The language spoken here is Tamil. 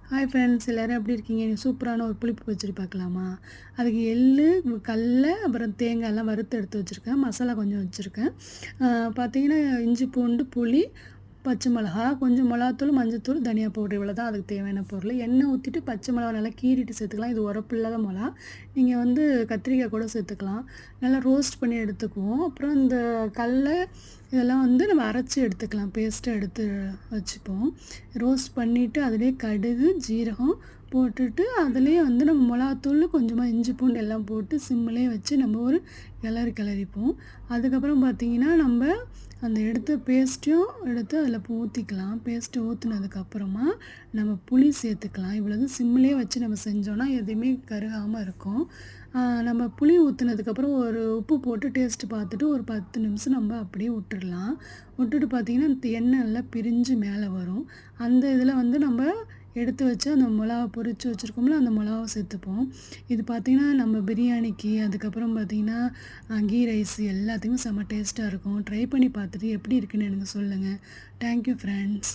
ஹாய் ஃப்ரெண்ட்ஸ், எல்லோரும் எப்படி இருக்கீங்க? சூப்பரான ஒரு புளிப்பு பச்சடி பார்க்கலாமா? அதுக்கு எள்ளு, கடல, அப்புறம் தேங்காய்லாம் வறுத்து எடுத்து வச்சுருக்கேன். மசாலா கொஞ்சம் வச்சுருக்கேன். பார்த்தீங்கன்னா, இஞ்சி, பூண்டு, புளி, பச்சை மிளகா, கொஞ்சம் மிளகாத்தூள், மஞ்சத்தூள், தனியா பவுடர் இவ்வளோ தான் அதுக்கு தேவையான பொருள். எண்ணெய் ஊற்றிட்டு பச்சை மிளகா நல்லா கீறிட்டு சேர்த்துக்கலாம். இது உரப்பு இல்லாத மிளகா. நீங்கள் கத்திரிக்காய் கூட சேர்த்துக்கலாம். நல்லா ரோஸ்ட் பண்ணி எடுத்துக்குவோம். அப்புறம் இந்த கடல இதெல்லாம் நம்ம அரைச்சி எடுத்துக்கலாம். பேஸ்ட்டாக எடுத்து வச்சுப்போம். ரோஸ்ட் பண்ணிவிட்டு அதிலே கடுகு, ஜீரகம் போட்டுட்டு அதிலே நம்ம மிளகாத்தூள், கொஞ்சமாக இஞ்சி பூண்டு எல்லாம் போட்டு சிம்மிலே வச்சு நம்ம ஒரு கிளறிப்போம். அதுக்கப்புறம் பார்த்திங்கன்னா, நம்ம அந்த எடுத்த பேஸ்ட்டையும் எடுத்து அதில் ஊற்றிக்கலாம். பேஸ்ட்டை ஊற்றுனதுக்கப்புறமா நம்ம புளி சேர்த்துக்கலாம். இவ்வளவு சிம்மிலே வச்சு நம்ம செஞ்சோன்னா எதுவுமே கருகாமல் இருக்கும். நம்ம புளி ஊற்றுனதுக்கப்புறம் ஒரு உப்பு போட்டு டேஸ்ட்டு பார்த்துட்டு ஒரு 10 நிமிஷம் நம்ம அப்படியே விட்டுடலாம். விட்டுட்டு பார்த்திங்கன்னா, எண்ணெய் நல்லா பிரிஞ்சு மேலே வரும். அந்த இதில் நம்ம எடுத்து வச்சு அந்த மிளகா பொரித்து வச்சுருக்கோம்ல, அந்த மிளகாவை சேர்த்துப்போம். இது பார்த்திங்கன்னா, நம்ம பிரியாணிக்கு, அதுக்கப்புறம் பார்த்திங்கன்னா கீ ரைஸ் எல்லாத்துக்குமே செம்ம டேஸ்ட்டாக இருக்கும். ட்ரை பண்ணி பார்த்துட்டு எப்படி இருக்குன்னு எனக்கு சொல்லுங்கள். Thank you friends.